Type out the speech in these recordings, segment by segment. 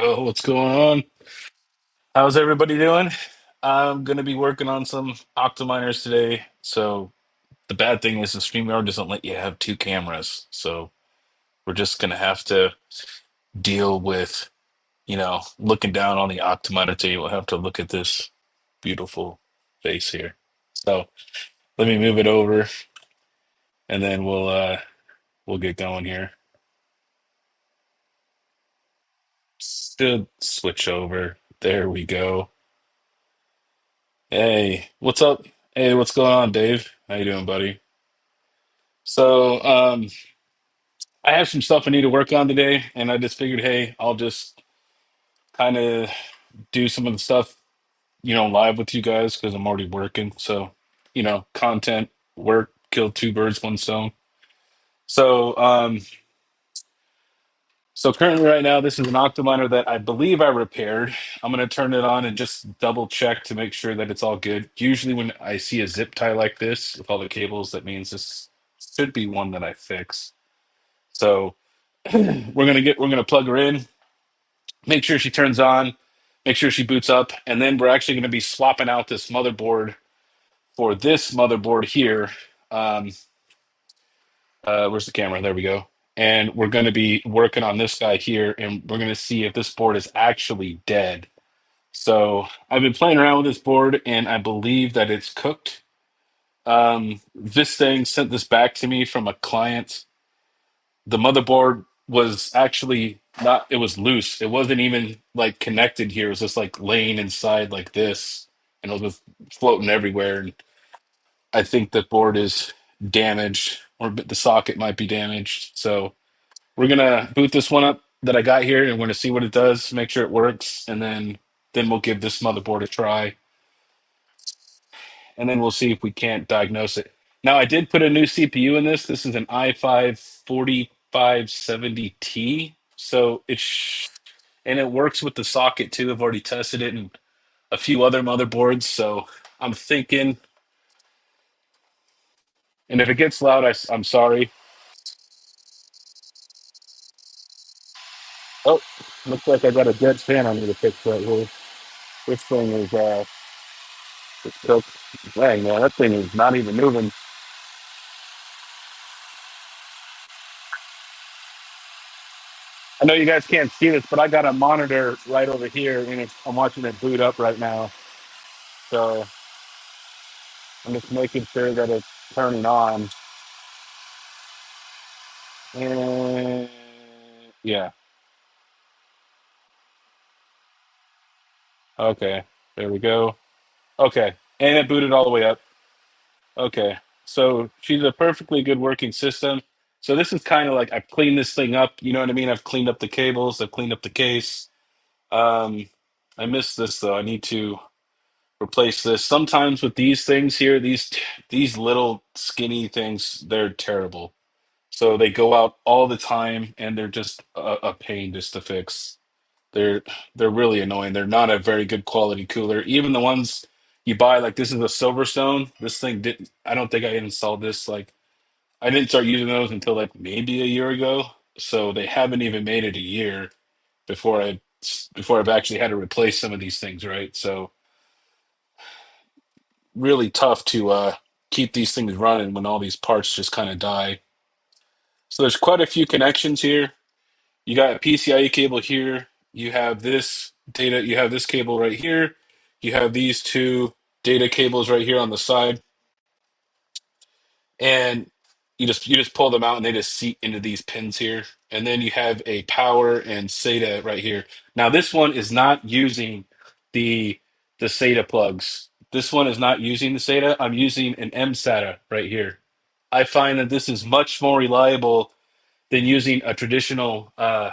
Yo, what's going on? How's everybody doing? I'm gonna be working on some Octominers today. So the bad thing is the StreamYard doesn't let you have two cameras. So we're just gonna have to deal with, looking down on the Octominer table. We'll have to look at this beautiful face here. So let me move it over and then we'll get going here. Should switch over. There we go. Hey, what's up? Hey, what's going on, Dave? How you doing, buddy? So, I have some stuff I need to work on today, and I just figured, hey, I'll just kind of do some of the stuff, live with you guys because I'm already working. So, content, work, kill two birds, one stone. So, so currently right now, this is an Octominer that I believe I repaired. I'm gonna turn it on and just double check to make sure that it's all good. Usually when I see a zip tie like this with all the cables, that means this should be one that I fix. So we're gonna plug her in, make sure she turns on, make sure she boots up, and then we're actually gonna be swapping out this motherboard for this motherboard here. Um, where's the camera? There we go. And we're going to be working on this guy here, and we're going to see if this board is actually dead. So I've been playing around with this board, and I believe that it's cooked. This thing sent this back to me from a client. The motherboard was actually not, it was loose. It wasn't even like connected here. It was just like laying inside like this, and it was just floating everywhere. And I think the board is damaged, or the socket might be damaged. So we're gonna boot this one up that I got here, and we're gonna see what it does, make sure it works, and then we'll give this motherboard a try, and then we'll see if we can't diagnose it. Now, I did put a new CPU in this. This is an i5 4570T, so and it works with the socket too. I've already tested it in a few other motherboards, so I'm thinking. And if it gets loud, I'm sorry. Oh, looks like I got a dead fan I need to fix right here. This thing is it's cooked. Dang man, that thing is not even moving. I know you guys can't see this, but I got a monitor right over here, and I'm watching it boot up right now. So I'm just making sure that it's turning on. And yeah, okay, there we go. Okay, and it booted all the way up. Okay, so she's a perfectly good working system. So this is kind of like I've cleaned this thing up. You know what I mean? I've cleaned up the cables. I've cleaned up the case. Um, I missed this though. I need to replace this. Sometimes with these things here, these little skinny things, they're terrible. So they go out all the time, and they're just a pain just to fix. They're they're really annoying. They're not a very good quality cooler. Even the ones you buy, like this is a Silverstone. This thing didn't. I don't think I installed this. Like I didn't start using those until like maybe a year ago. So they haven't even made it a year before I've actually had to replace some of these things, right? So really tough to keep these things running when all these parts just kind of die. So there's quite a few connections here. You got a PCIe cable here. You have this data. You have this cable right here. You have these two data cables right here on the side, and you just pull them out, and they just seat into these pins here. And then you have a power and SATA right here. Now this one is not using the the SATA plugs. This one is not using the SATA. I'm using an MSATA right here. I find that this is much more reliable than using a traditional 2.5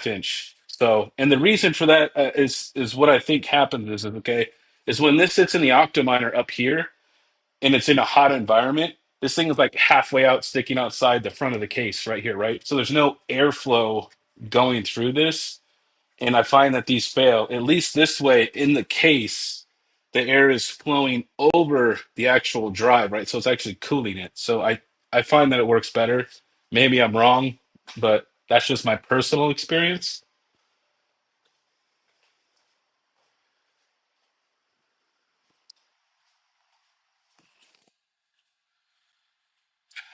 inch. So, and the reason for that is what I think happens is okay is when this sits in the Octominer up here and it's in a hot environment. This thing is like halfway out, sticking outside the front of the case right here, right? So there's no airflow going through this, and I find that these fail. At least this way in the case, the air is flowing over the actual drive, right? So it's actually cooling it. So I find that it works better. Maybe I'm wrong, but that's just my personal experience.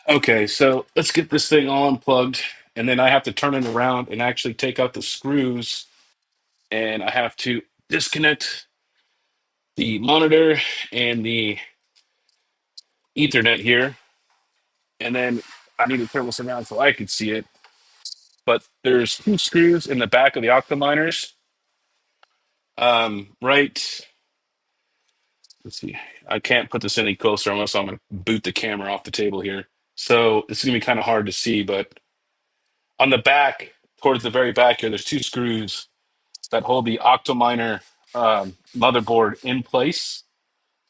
Okay, so let's get this thing all unplugged, and then I have to turn it around and actually take out the screws, and I have to disconnect the monitor and the Ethernet here, and then I need to turn this around so I can see it. But there's two screws in the back of the Octominers. Right. Let's see. I can't put this any closer unless I'm going to boot the camera off the table here. So this is going to be kind of hard to see, but on the back, towards the very back here, there's two screws that hold the Octominer motherboard in place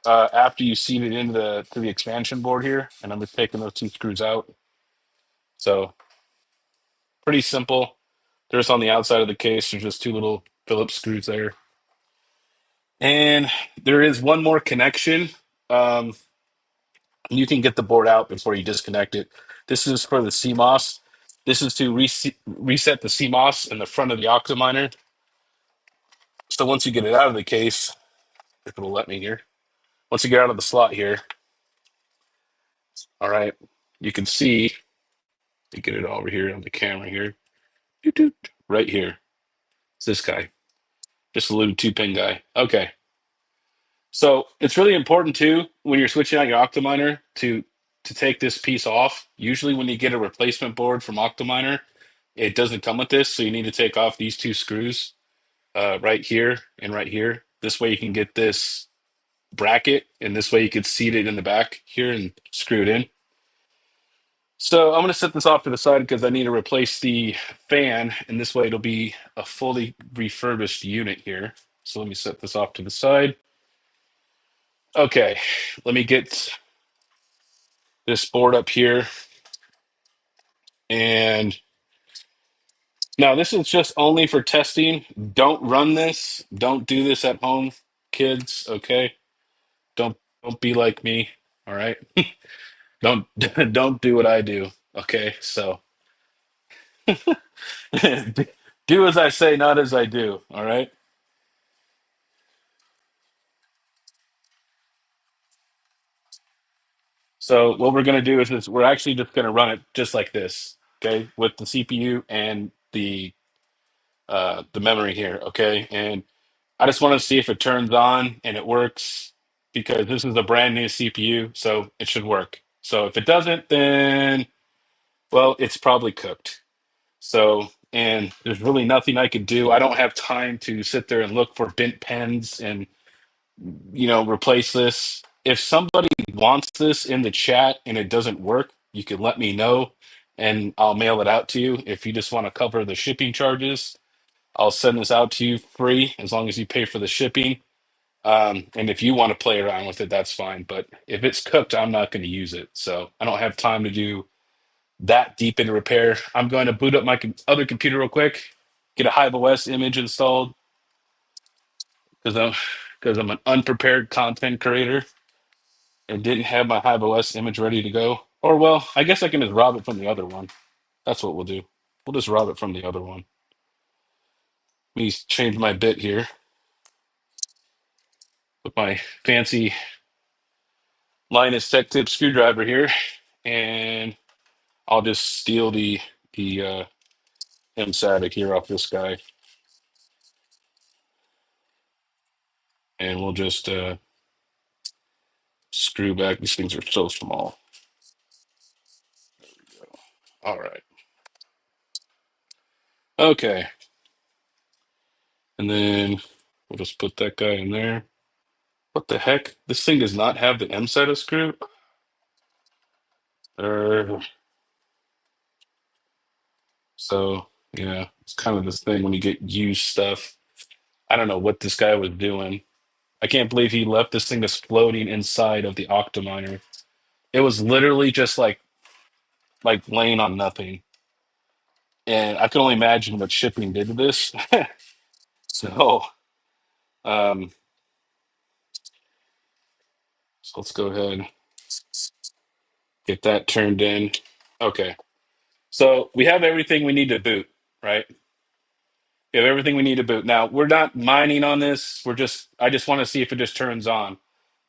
after you seat it into the expansion board here. And I'm just taking those two screws out. So pretty simple. They're just on the outside of the case. There's just two little Phillips screws there. And there is one more connection. Um, you can get the board out before you disconnect it. This is for the CMOS. This is to reset the CMOS in the front of the Octominer. So once you get it out of the case, if it'll let me here, once you get out of the slot here, all right, you can see, to get it over here on the camera here, right here. It's this guy, just a little 2-pin guy. Okay. So it's really important too when you're switching out your Octominer to take this piece off. Usually when you get a replacement board from Octominer, it doesn't come with this, so you need to take off these two screws right here and right here. This way you can get this bracket, and this way you could seat it in the back here and screw it in. So I'm going to set this off to the side because I need to replace the fan, and this way it'll be a fully refurbished unit here. So let me set this off to the side. Okay, let me get this board up here. And now this is just only for testing. Don't run this. Don't do this at home, kids. Okay. Don't be like me. All right. Don't don't do what I do. Okay. So do as I say, not as I do. All right. So what we're gonna do is we're actually just gonna run it just like this. Okay, with the CPU and the memory here. Okay, and I just want to see if it turns on and it works because this is a brand new CPU, so it should work. So if it doesn't, then well, it's probably cooked. So, and there's really nothing I could do. I don't have time to sit there and look for bent pens and replace this. If somebody wants this in the chat and it doesn't work, you can let me know and I'll mail it out to you. If you just want to cover the shipping charges, I'll send this out to you free as long as you pay for the shipping. And if you want to play around with it, that's fine. But if it's cooked, I'm not going to use it. So I don't have time to do that deep into repair. I'm going to boot up my other computer real quick, get a Hive OS image installed because I'm an unprepared content creator and didn't have my Hive OS image ready to go. Or well, I guess I can just rob it from the other one. That's what we'll do. We'll just rob it from the other one. Let me change my bit here with my fancy Linus Tech Tip screwdriver here, and I'll just steal the M-SATIC here off this guy, and we'll just screw back. These things are so small. All right. Okay. And then we'll just put that guy in there. What the heck? This thing does not have the M-SATA screw? Uh, so, yeah, it's kind of this thing when you get used stuff. I don't know what this guy was doing. I can't believe he left this thing just floating inside of the Octominer. It was literally just like laying on nothing. And I can only imagine what shipping did to this. So, um, so let's go ahead, get that turned in. Okay. So we have everything we need to boot, right? We have everything we need to boot. Now we're not mining on this. I just want to see if it just turns on.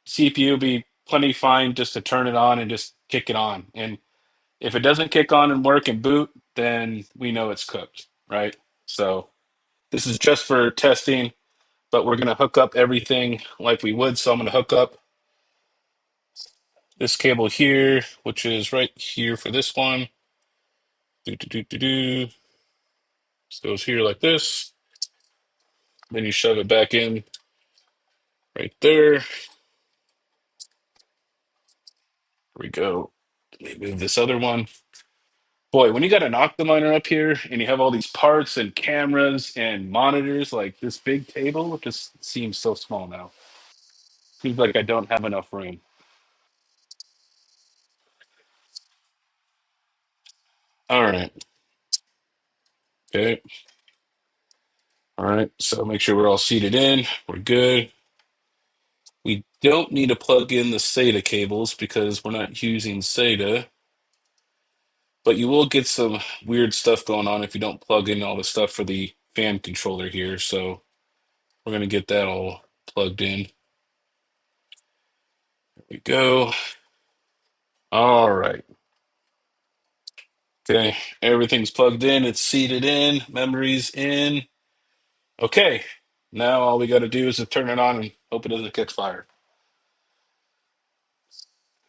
CPU be plenty fine just to turn it on and just kick it on. And If it doesn't kick on and work and boot, then we know it's cooked, right? So this is just for testing, but we're going to hook up everything like we would. So I'm going to hook up this cable here, which is right here for this one. Do, do, do, do, do. This goes here like this. Then you shove it back in right there. Here we go. Let me move this other one. Boy, when you got an Octominer up here and you have all these parts and cameras and monitors, like this big table, it just seems so small now. Seems like I don't have enough room. All right. Okay. All right. So make sure we're all seated in. We're good. We don't need to plug in the SATA cables because we're not using SATA, but you will get some weird stuff going on if you don't plug in all the stuff for the fan controller here. So we're going to get that all plugged in. There we go. All right. Okay. Everything's plugged in. It's seated in. Memory's in. Okay. Now all we got to do is to turn it on and hope it doesn't catch fire.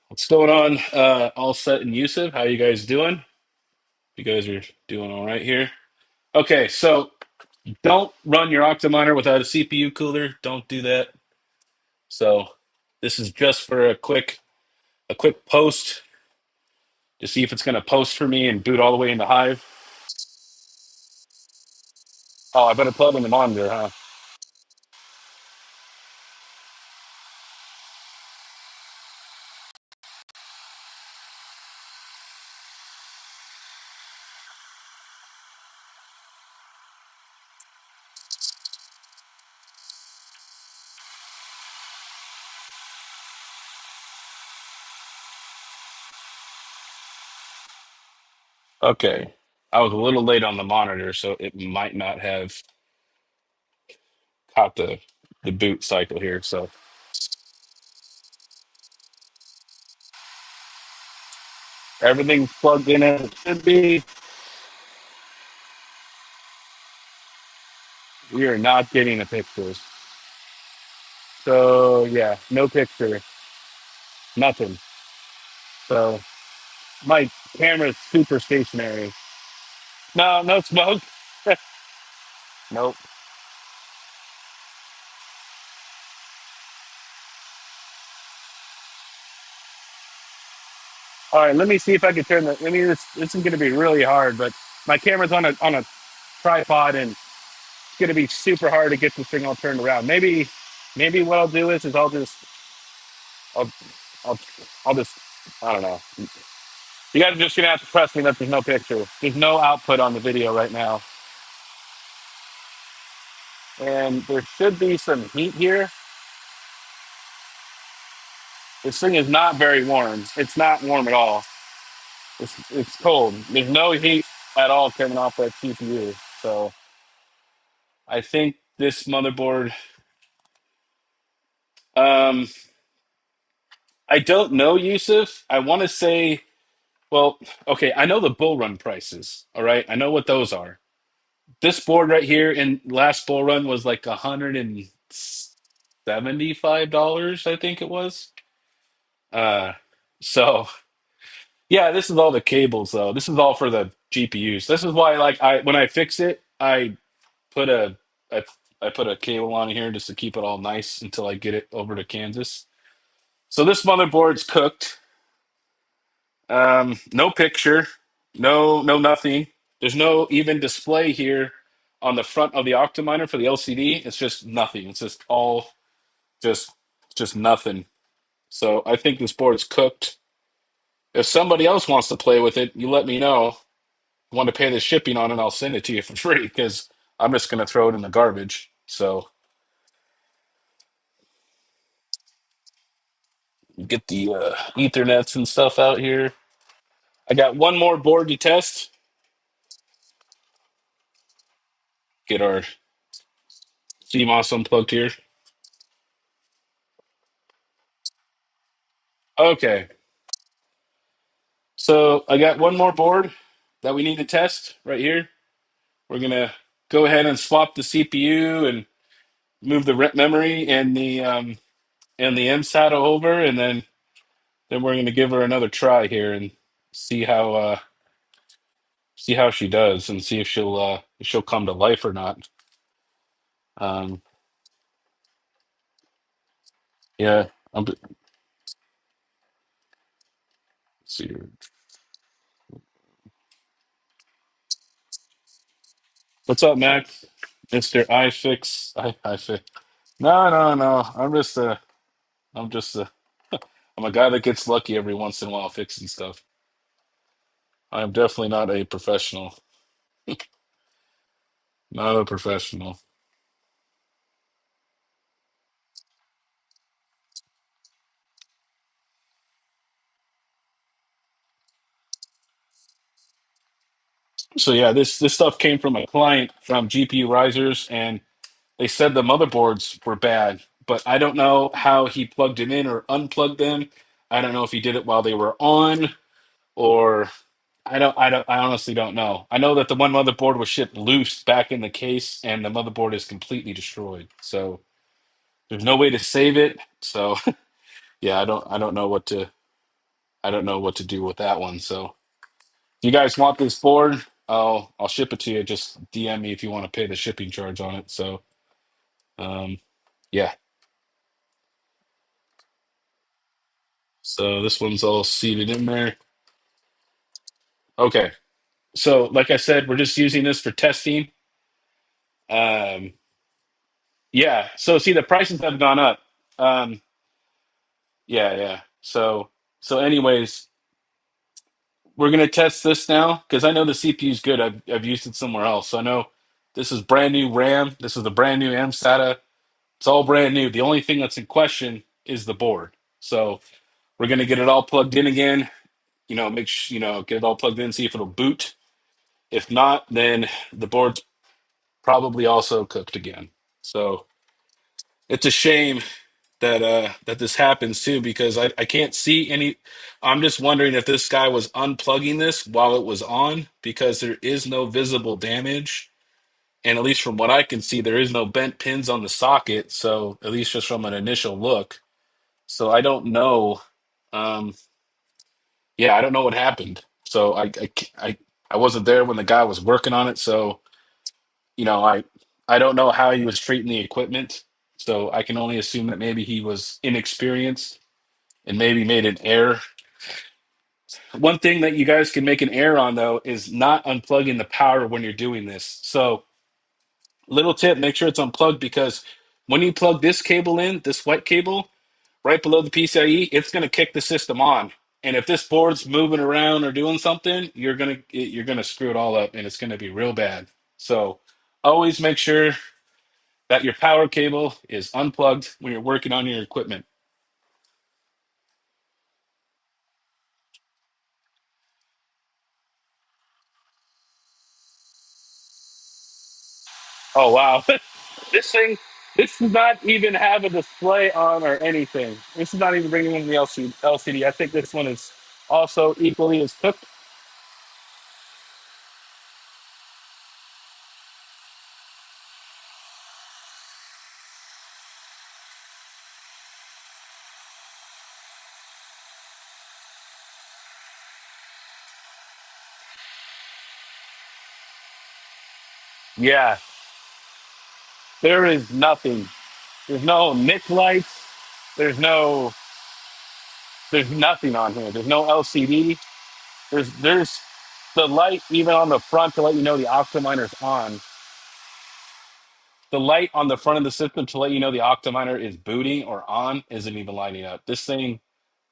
What's going on? All set and Yusuf, how you guys doing? You guys are doing all right here. Okay, so don't run your Octominer without a CPU cooler. Don't do that. So this is just for a quick post to see if it's going to post for me and boot all the way into Hive. Oh, I better plug in the monitor, huh? Okay. I was a little late on the monitor, so it might not have caught the boot cycle here. So everything's plugged in as it should be. We are not getting a picture. So yeah, no picture, nothing. So my camera's super stationary. No, no smoke. Nope. All right, let me see if I can turn the. I mean, this is going to be really hard, but my camera's on a tripod, and it's going to be super hard to get this thing all turned around. Maybe what I'll do is I'll I'll I'll just I don't know. You guys are just gonna have to trust me that there's no picture. There's no output on the video right now, and there should be some heat here. This thing is not very warm. It's not warm at all. It's cold. There's no heat at all coming off that CPU. So I think this motherboard. Um, I don't know, Yusuf. I want to say, well, okay. I know the bull run prices. All right, I know what those are. This board right here in last bull run was like $175, I think it was. Uh, so yeah, this is all the cables though. This is all for the GPUs. This is why, like, I when I fix it, put a I, I put a cable on here just to keep it all nice until I get it over to Kansas. So this motherboard's cooked. No picture, no nothing. There's no even display here on the front of the Octominer for the LCD. It's just nothing. It's just all just just nothing. So I think this board's cooked. If somebody else wants to play with it, you let me know. Want to pay the shipping on it, I'll send it to you for free because I'm just gonna throw it in the garbage. So get the Ethernets and stuff out here. I got one more board to test. Get our CMOS unplugged here. Okay. So I got one more board that we need to test right here. We're gonna go ahead and swap the CPU and move the memory and the MSATA over, and then we're gonna give her another try here and see how she does, and see if she'll come to life or not. Um, yeah, let's see. What's up, Max? Mister iFix. No, no, no. I'm just a, I'm a guy that gets lucky every once in a while fixing stuff. I am definitely not a professional. Not a professional. So yeah, this stuff came from a client from GPU Risers, and they said the motherboards were bad, but I don't know how he plugged them in or unplugged them. I don't know if he did it while they were on, or I honestly don't know. I know that the one motherboard was shipped loose back in the case, and the motherboard is completely destroyed. So there's no way to save it. So yeah, I don't know what to do with that one. So if you guys want this board, I'll ship it to you. Just DM me if you want to pay the shipping charge on it. So um yeah. So this one's all seated in there. Okay. So like I said, we're just using this for testing. Um yeah. So see, the prices have gone up. Um yeah, yeah. So anyways, we're gonna test this now because I know the CPU is good. I've used it somewhere else. So I know this is brand new RAM. This is the brand new MSATA. It's all brand new. The only thing that's in question is the board. So we're gonna get it all plugged in again. Get it all plugged in, see if it'll boot. If not, then the board's probably also cooked again. So it's a shame that this happens too, because I can't see any. I'm just wondering if this guy was unplugging this while it was on, because there is no visible damage. And at least from what I can see, there is no bent pins on the socket. So at least just from an initial look. So I don't know. Um, yeah, I don't know what happened. So I wasn't there when the guy was working on it. So I don't know how he was treating the equipment. So I can only assume that maybe he was inexperienced and maybe made an error. One thing that you guys can make an error on though is not unplugging the power when you're doing this. So little tip, make sure it's unplugged, because when you plug this cable in, this white cable, right below the PCIe, it's going to kick the system on. And if this board's moving around or doing something, you're gonna screw it all up, and it's going to be real bad. So always make sure that your power cable is unplugged when you're working on your equipment. Oh wow, this thing, this does not even have a display on or anything. This is not even bringing in the LCD. I think this one is also equally as cooked. Yeah, there is nothing. There's no nick lights. There's no. There's nothing on here. There's no LCD. There's the light even on the front to let you know the Octominer's on. The light on the front of the system to let you know the Octominer is booting or on isn't even lighting up. This thing,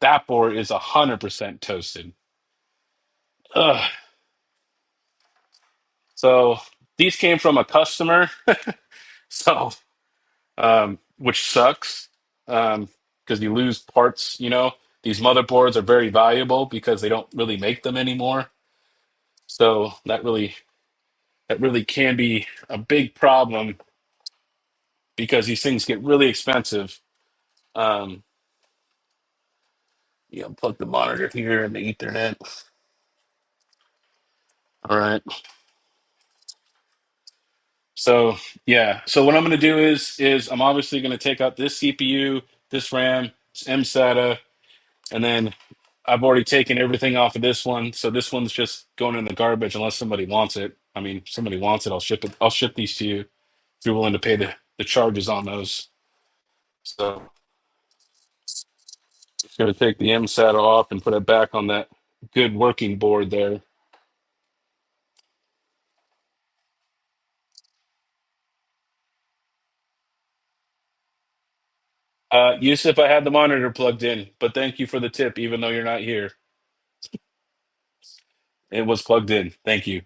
that board is 100% toasted. Ugh. So these came from a customer, so which sucks, because you lose parts. These motherboards are very valuable because they don't really make them anymore. So that really can be a big problem, because these things get really expensive. Um, plug the monitor here and the Ethernet. All right. So yeah. So what I'm going to do is I'm obviously going to take out this CPU, this RAM, this MSATA, and then I've already taken everything off of this one. So this one's just going in the garbage unless somebody wants it. I mean, if somebody wants it, I'll ship it. I'll ship these to you if you're willing to pay the charges on those. So just going to take the MSATA off and put it back on that good working board there. Yusuf, I had the monitor plugged in, but thank you for the tip, even though you're not here. It was plugged in. Thank you.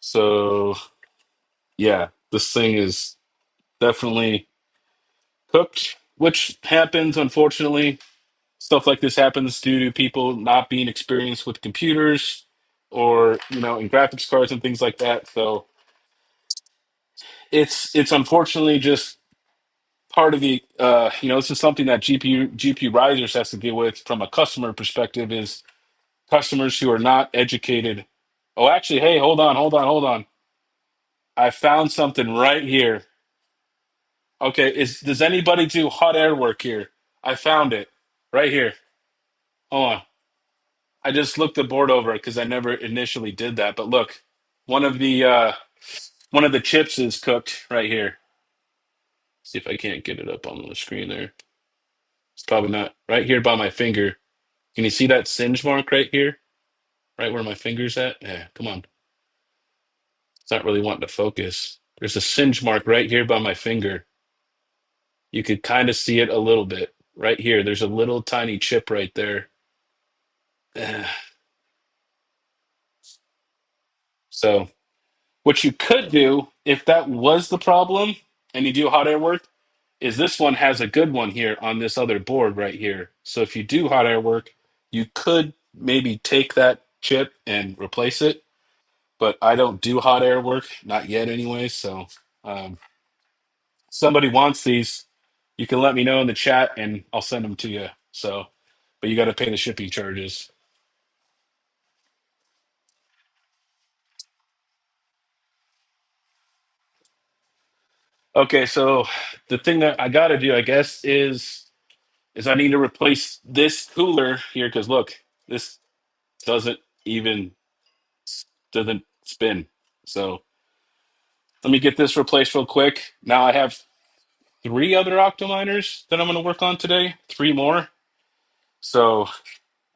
So yeah, this thing is definitely cooked, which happens, unfortunately. Stuff like this happens due to people not being experienced with computers or, in graphics cards and things like that. So it's unfortunately just part of the this is something that GPU risers has to deal with from a customer perspective is customers who are not educated. Oh, actually, hey, hold on. I found something right here. Okay, does anybody do hot air work here? I found it right here. Hold on. I just looked the board over because I never initially did that. But look, one of the uh, one of the chips is cooked right here. See if I can't get it up on the screen there. It's probably not right here by my finger. Can you see that singe mark right here? Right where my finger's at? Yeah, come on. It's not really wanting to focus. There's a singe mark right here by my finger. You could kind of see it a little bit right here. There's a little tiny chip right there. So, what you could do if that was the problem and you do hot air work is this one has a good one here on this other board right here. So, if you do hot air work, you could maybe take that chip and replace it. But I don't do hot air work, not yet anyway. So, um, somebody wants these, you can let me know in the chat and I'll send them to you. So, but you got to pay the shipping charges. Okay, so the thing that I got to do, I guess, is I need to replace this cooler here because look, this doesn't even doesn't spin. So let me get this replaced real quick. Now I have three other Octominers that I'm going to work on today. Three more. So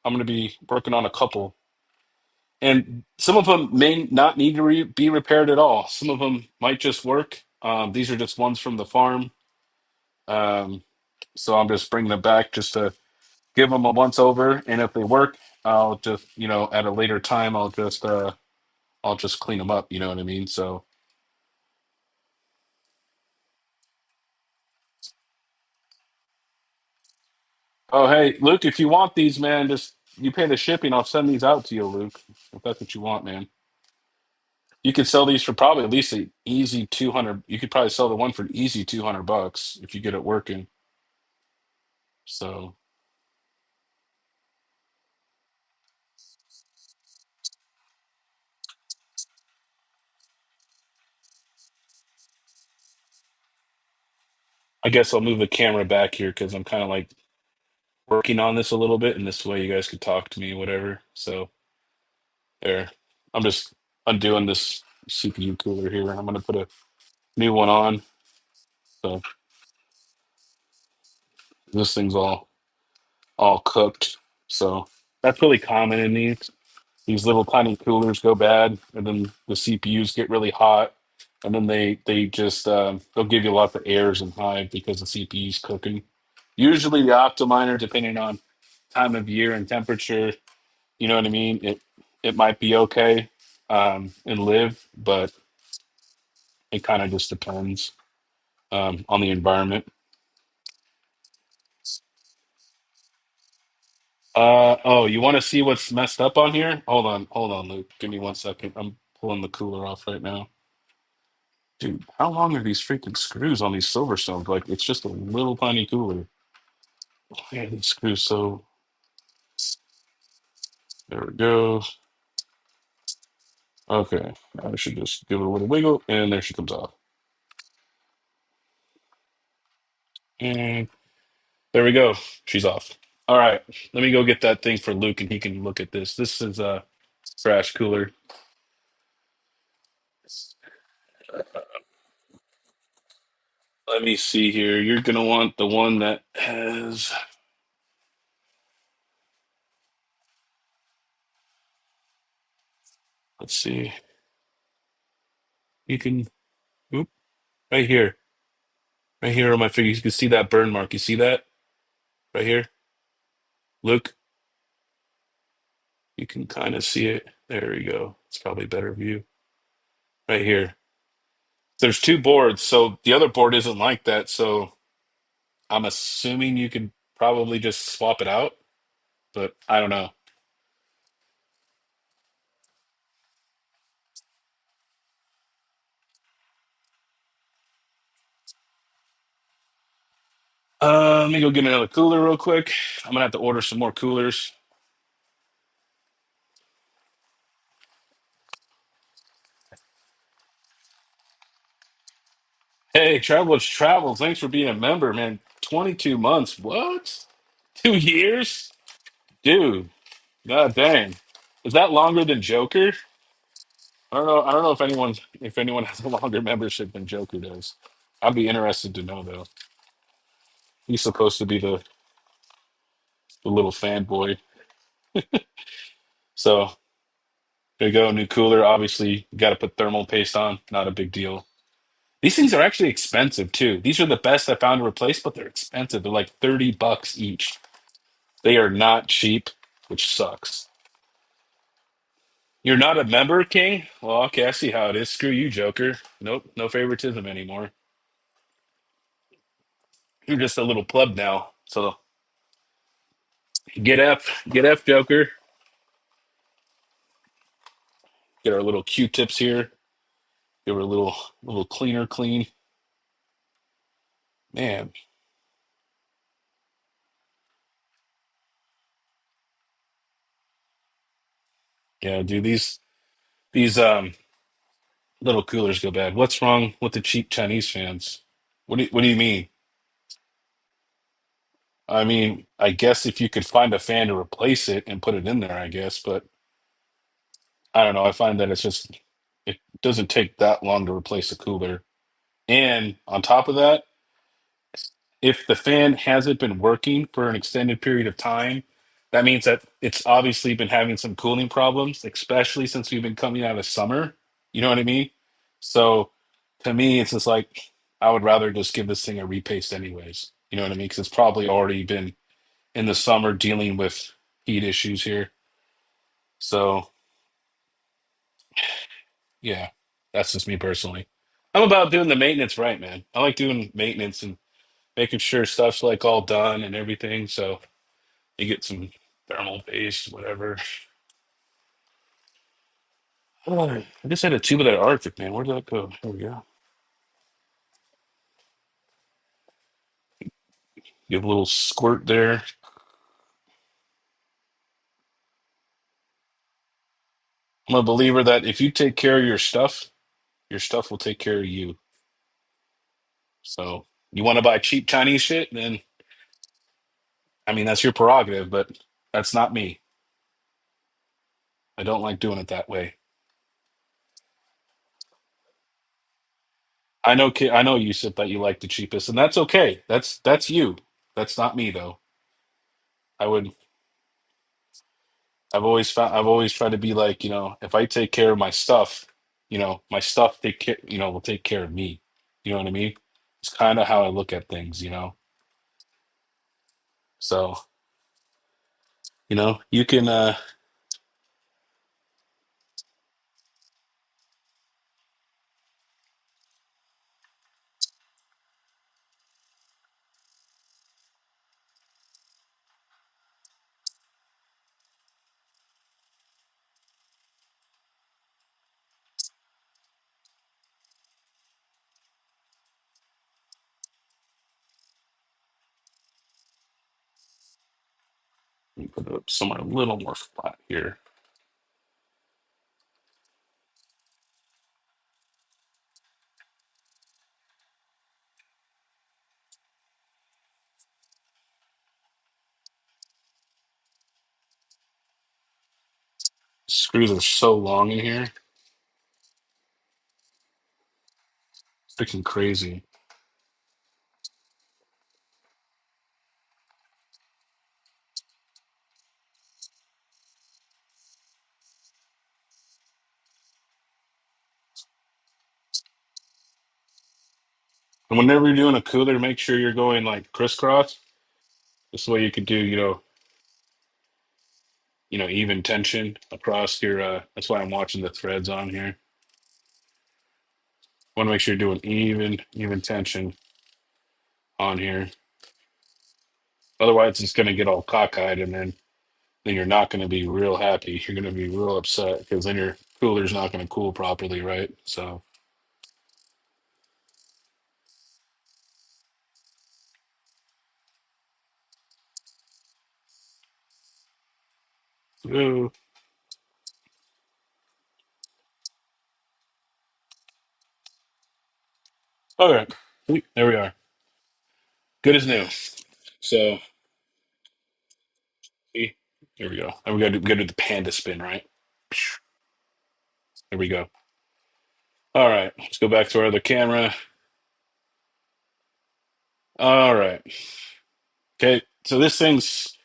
I'm going to be working on a couple. And some of them may not need to be repaired at all. Some of them might just work. These are just ones from the farm. Um, so I'm just bringing them back just to give them a once over. And if they work, I'll just, at a later time, I'll just clean them up. You know what I mean? So, oh, hey, Luke, if you want these, man, just you pay the shipping. I'll send these out to you, Luke, if that's what you want, man. You could sell these for probably at least an easy 200. You could probably sell the one for easy $200 if you get it working. So I guess I'll move the camera back here because I'm kind of like working on this a little bit, and this way you guys could talk to me, whatever. So there, I'm just undoing this CPU cooler here. I'm gonna put a new one on. So this thing's all cooked. So that's really common in these. These little tiny coolers go bad, and then the CPUs get really hot, and then they just they'll give you lots of errors and high because the CPU's cooking. Usually the Optiminer, depending on time of year and temperature, you know what I mean. It might be okay and live, but it kind of just depends on the environment. Oh, you want to see what's messed up on here? Hold on, Luke. Give me 1 second. I'm pulling the cooler off right now. Dude, how long are these freaking screws on these Silverstones? Like, it's just a little tiny cooler. Yeah, these screws. So there we go. Okay, now I should just give it a little wiggle, and there she comes off. And there we go. She's off. All right, let me go get that thing for Luke, and he can look at this. This is a trash cooler. Let me see here. You're gonna want the one that has. Let's see. You can. Oop, right here. Right here on my finger. You can see that burn mark. You see that right here, Luke? You can kind of see it. There we go. It's probably a better view right here. There's two boards, so the other board isn't like that. So I'm assuming you could probably just swap it out, but I don't know. Let me go get another cooler real quick. I'm gonna have to order some more coolers. Hey, Travelers Travel, thanks for being a member, man. 22 months. What? 2 years? Dude, god dang. Is that longer than Joker? I don't know. I don't know if anyone has a longer membership than Joker does. I'd be interested to know though. He's supposed to be the little fanboy. So there you go, new cooler. Obviously, you got to put thermal paste on. Not a big deal. These things are actually expensive too. These are the best I found to replace, but they're expensive. They're like $30 each. They are not cheap, which sucks. You're not a member, King? Well, okay, I see how it is. Screw you, Joker. Nope, no favoritism anymore. You're just a little pleb now. So get F, Joker. Get our little Q-tips here. Give her a little cleaner clean. Man, yeah, dude, these little coolers go bad. What's wrong with the cheap Chinese fans? What do you mean? I mean, I guess if you could find a fan to replace it and put it in there, I guess, but I don't know. I find that it doesn't take that long to replace a cooler. And on top of that, if the fan hasn't been working for an extended period of time, that means that it's obviously been having some cooling problems, especially since we've been coming out of summer. You know what I mean? So to me, it's just like I would rather just give this thing a repaste anyways. You know what I mean? Because it's probably already been in the summer dealing with heat issues here. So yeah, that's just me personally. I'm about doing the maintenance right, man. I like doing maintenance and making sure stuff's like all done and everything. So you get some thermal paste, whatever. Oh, I just had a tube of that Arctic, man. Where did that go? There we go. Give a little squirt there. I'm a believer that if you take care of your stuff will take care of you. So you want to buy cheap Chinese shit, then I mean that's your prerogative, but that's not me. I don't like doing it that way. I know you said that you like the cheapest, and that's okay. That's you. That's not me though. I would I've always tried to be like, if I take care of my stuff, my stuff will take care of me. You know what I mean? It's kind of how I look at things. So, you can put it up somewhere a little more flat here. Screws are so long in here. Freaking crazy. And whenever you're doing a cooler, make sure you're going like crisscross. This way you could do, even tension across your that's why I'm watching the threads on here. Want to make sure you're doing even tension on here. Otherwise it's gonna get all cockeyed and then you're not gonna be real happy. You're gonna be real upset because then your cooler's not gonna cool properly, right? So ooh, all right. There we are. Good as new. So see, there we go. And we gotta do the panda spin, right? There we go. All right, let's go back to our other camera. All right. Okay, so this thing's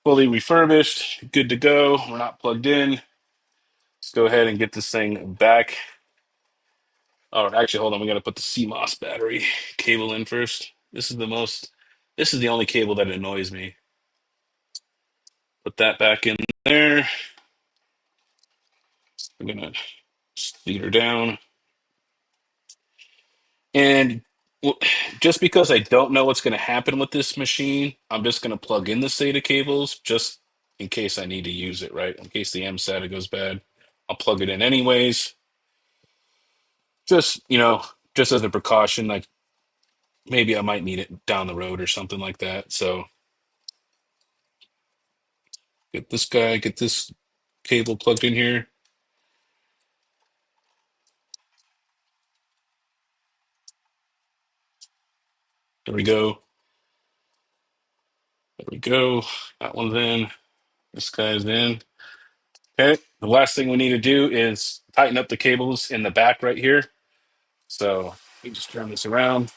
fully refurbished, good to go. We're not plugged in. Let's go ahead and get this thing back. Oh, actually, hold on. We got to put the CMOS battery cable in first. This is the only cable that annoys me. Put that back in there. I'm gonna speed her down. And well, just because I don't know what's going to happen with this machine, I'm just going to plug in the SATA cables just in case I need to use it, right? In case the M-SATA goes bad, I'll plug it in anyways. Just, just as a precaution, like maybe I might need it down the road or something like that. So get this cable plugged in here. There we go. There we go. That one's in. This guy's in. Okay. The last thing we need to do is tighten up the cables in the back right here. So let me just turn this around.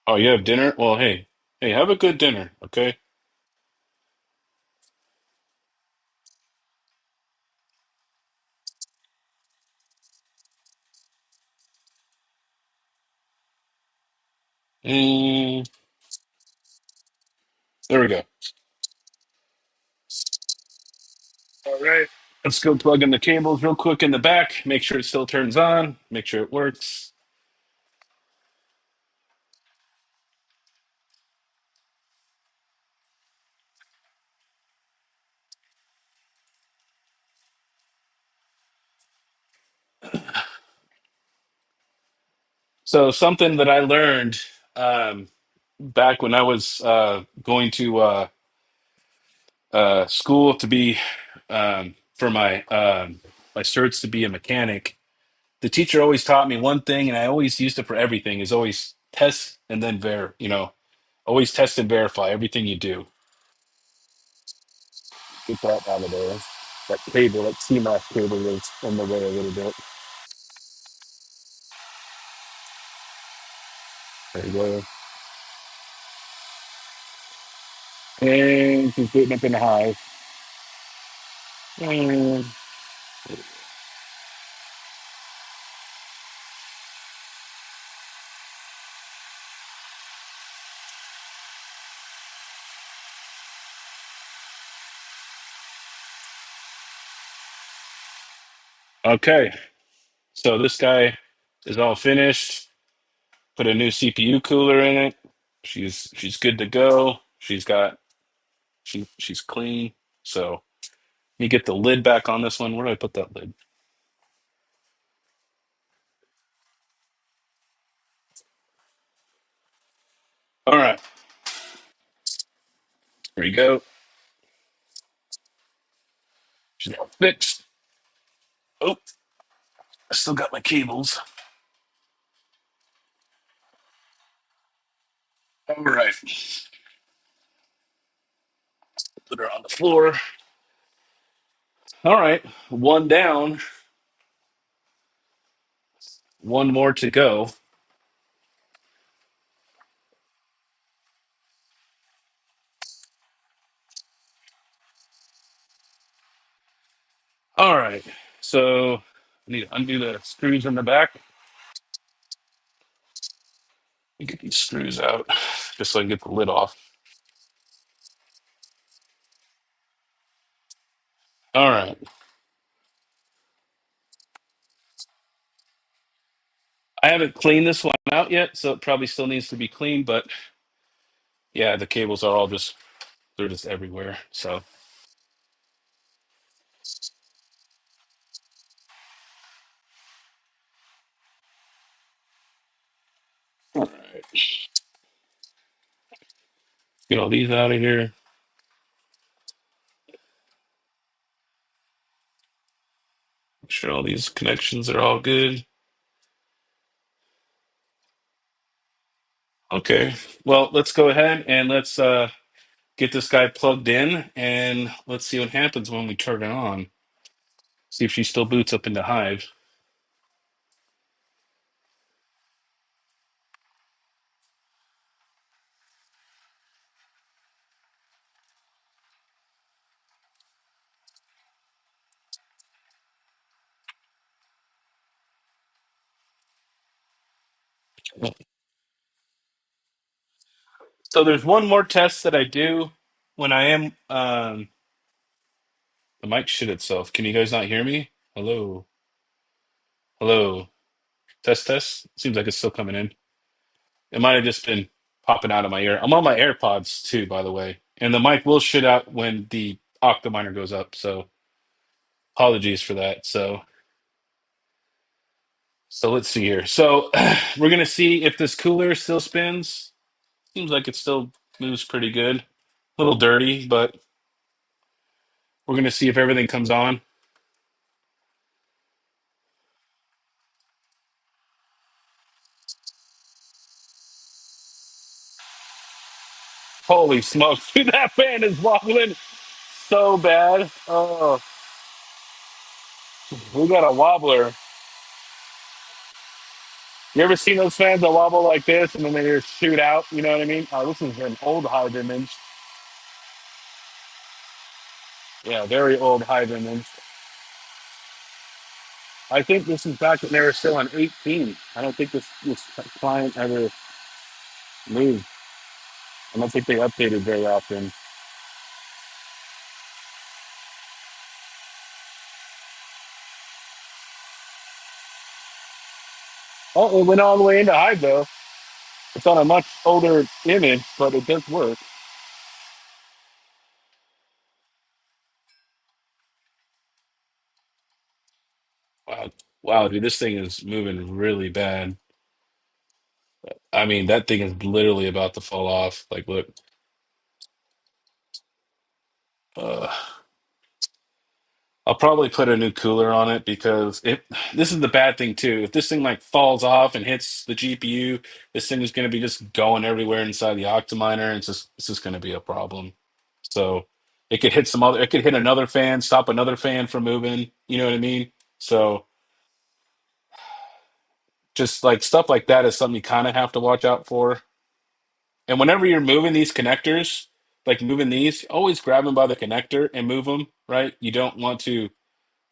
Oh, you have dinner? Well, hey, have a good dinner, okay? And there we go. All right. Let's go plug in the cables real quick in the back. Make sure it still turns on. Make sure it works. So something that I learned back when I was going to school to be for my certs to be a mechanic. The teacher always taught me one thing, and I always used it for everything. Is always test and then always test and verify everything you do. Get that out of there. That cable, that CMOS cable is in the way a little bit. There you go. And she's getting up in the hive. And- Okay, so this guy is all finished. Put a new CPU cooler in it. She's good to go. She's clean. So let me get the lid back on this one. Where do I put that lid? All right, here we go. She's all fixed. Oh, I still got my cables. All right. Put her on the floor. All right. One down, one more to go. All right. So I need to undo the screws in the back and get these screws out just so I can get the lid off. All right. I haven't cleaned this one out yet, so it probably still needs to be cleaned, but yeah, the cables are all just they're just everywhere. So all right. Get all these out of here. Make sure all these connections are all good. Okay. Well, let's go ahead and let's get this guy plugged in and let's see what happens when we turn it on. See if she still boots up into Hive. So there's one more test that I do when I am the mic shit itself. Can you guys not hear me? Hello. Hello. Test test. Seems like it's still coming in. It might have just been popping out of my ear. I'm on my AirPods too, by the way. And the mic will shit out when the Octominer goes up, so apologies for that. So let's see here. So we're gonna see if this cooler still spins. Seems like it still moves pretty good. A little dirty, but we're gonna see if everything comes on. Holy smokes, dude, that fan is wobbling so bad. Oh, we got a wobbler. You ever seen those fans that wobble like this and then they just shoot out? You know what I mean? Oh, this is an old Hive image. Yeah, very old Hive image. I think this is back when they were still on 18. I don't think this client ever moved. I don't think they updated very often. Oh, it went all the way into Hive though. It's on a much older image, but it does work. Wow, wow, dude, this thing is moving really bad. I mean, that thing is literally about to fall off. Like, look. Uh, I'll probably put a new cooler on it because if this is the bad thing too. If this thing like falls off and hits the GPU, this thing is going to be just going everywhere inside the Octominer, and it's just going to be a problem. So it could hit some other, it could hit another fan, stop another fan from moving. You know what I mean? So just like stuff like that is something you kind of have to watch out for. And whenever you're moving these connectors, like moving these, always grab them by the connector and move them. Right? You don't want to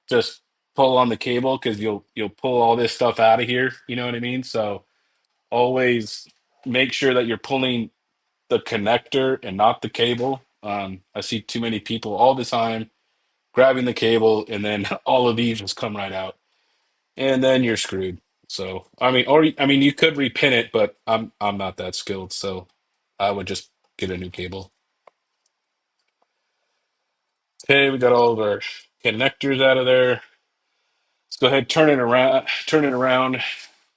just pull on the cable because you'll pull all this stuff out of here. You know what I mean? So always make sure that you're pulling the connector and not the cable. I see too many people all the time grabbing the cable and then all of these just come right out, and then you're screwed. So I mean, you could repin it, but I'm not that skilled, so I would just get a new cable. Okay, we got all of our connectors out of there. Let's go ahead, turn it around. Turn it around.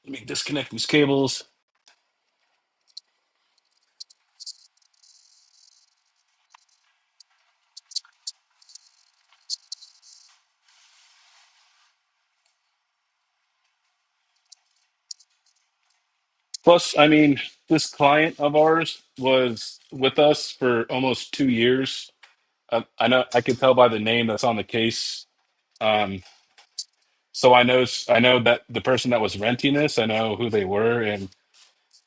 Let me disconnect these cables. Plus, I mean, this client of ours was with us for almost 2 years. I know I can tell by the name that's on the case. Um, so I know that the person that was renting this, I know who they were, and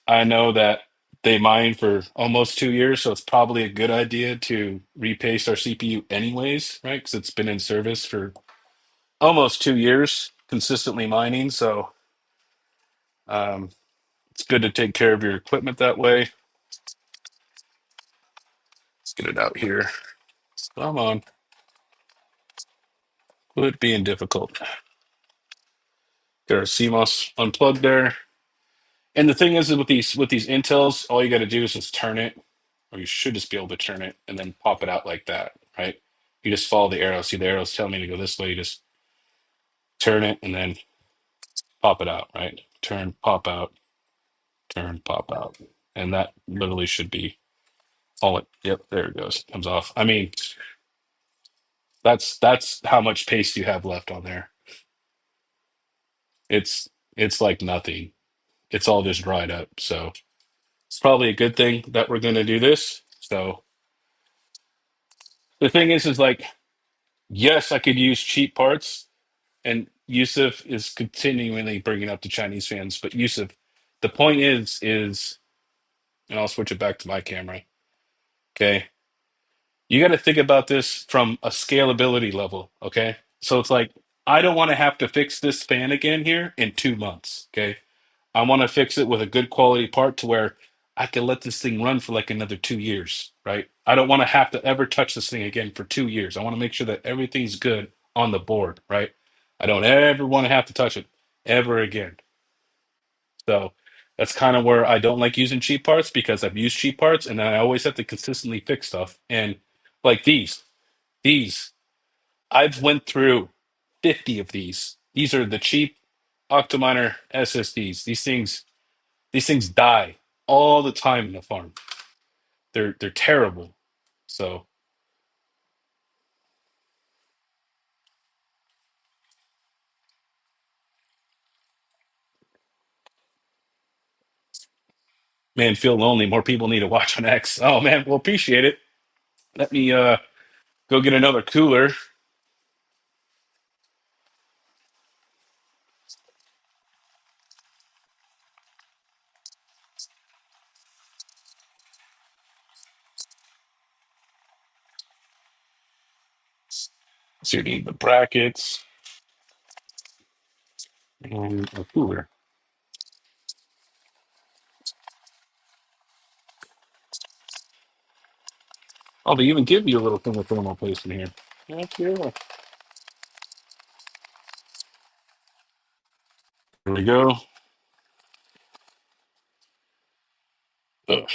I know that they mined for almost 2 years. So it's probably a good idea to repaste our CPU anyways, right? Because it's been in service for almost 2 years, consistently mining. So um, it's good to take care of your equipment that way. Let's get it out here. Come on, quit being difficult. Get our CMOS unplugged there. And the thing is with these Intels, all you got to do is just turn it, or you should just be able to turn it and then pop it out like that, right? You just follow the arrow. See the arrows tell me to go this way. You just turn it and then pop it out, right? Turn, pop out. And that literally should be all it, yep, there it goes. Comes off. I mean, that's how much paste you have left on there. It's like nothing. It's all just dried up. So it's probably a good thing that we're gonna do this. So the thing is like, yes, I could use cheap parts, and Yusuf is continually bringing up the Chinese fans. But Yusuf, the point is, and I'll switch it back to my camera. Okay, you got to think about this from a scalability level. Okay, so it's like I don't want to have to fix this fan again here in 2 months. Okay, I want to fix it with a good quality part to where I can let this thing run for like another 2 years, right? I don't want to have to ever touch this thing again for 2 years. I want to make sure that everything's good on the board, right? I don't ever want to have to touch it ever again. So that's kind of where I don't like using cheap parts because I've used cheap parts and I always have to consistently fix stuff. And like these, I've went through 50 of these. These are the cheap Octominer SSDs. These things die all the time in the farm. They're terrible. So man, feel lonely. More people need to watch on X. Oh man, well appreciate it. Let me go get another cooler. So you need the brackets and a cooler. Oh, they even give you a little thing with thermal paste in here. Heck yeah. There we go. Ugh.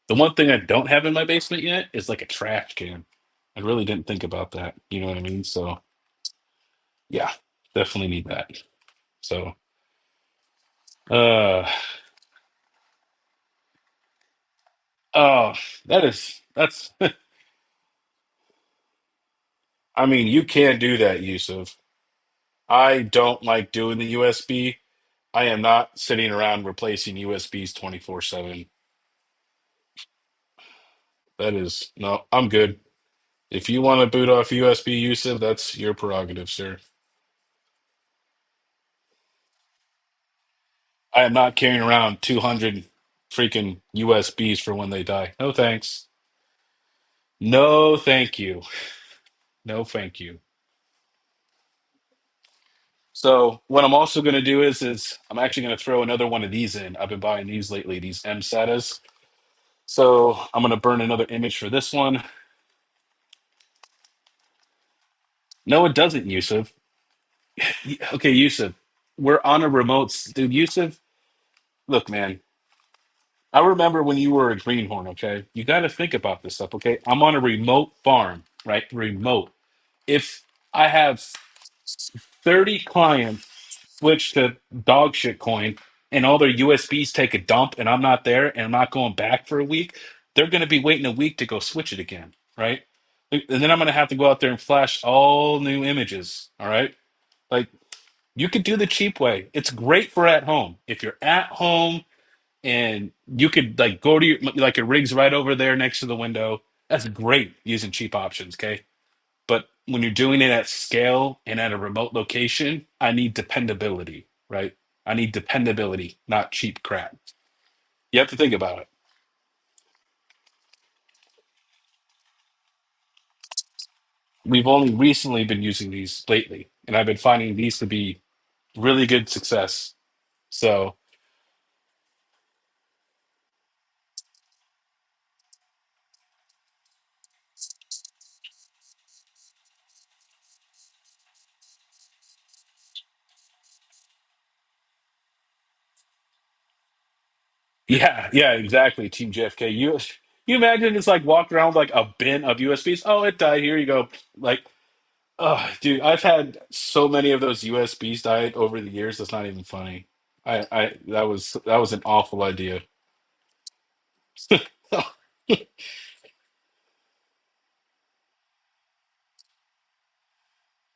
The one thing I don't have in my basement yet is like a trash can. I really didn't think about that. You know what I mean? So yeah, definitely need that. So uh oh, that's I mean, you can do that, Yusuf. I don't like doing the USB. I am not sitting around replacing USBs 24/7. That is no, I'm good. If you want to boot off USB, Yusuf, that's your prerogative, sir. I am not carrying around 200 freaking USBs for when they die. No thanks. No, thank you. No, thank you. So what I'm also going to do is I'm actually going to throw another one of these in. I've been buying these lately, these M SATAs. So I'm going to burn another image for this one. No, it doesn't, Yusuf. Okay, Yusuf, we're on a remote, dude. Yusuf, look, man. I remember when you were a greenhorn. Okay, you got to think about this stuff. Okay, I'm on a remote farm, right? Remote. If I have 30 clients switch to dog shit coin and all their USBs take a dump and I'm not there and I'm not going back for a week, they're going to be waiting a week to go switch it again, right? And then I'm going to have to go out there and flash all new images, all right? Like you could do the cheap way. It's great for at home. If you're at home, and you could like go to your like your rig's right over there next to the window. That's great using cheap options, okay? But when you're doing it at scale and at a remote location, I need dependability, right? I need dependability, not cheap crap. You have to think about it. We've only recently been using these lately, and I've been finding these to be really good success. So yeah, yeah, exactly. Team JFK. You imagine it's like walking around with like a bin of USBs. Oh, it died. Here you go. Like, oh, dude, I've had so many of those USBs died over the years. That's not even funny. That was an awful idea.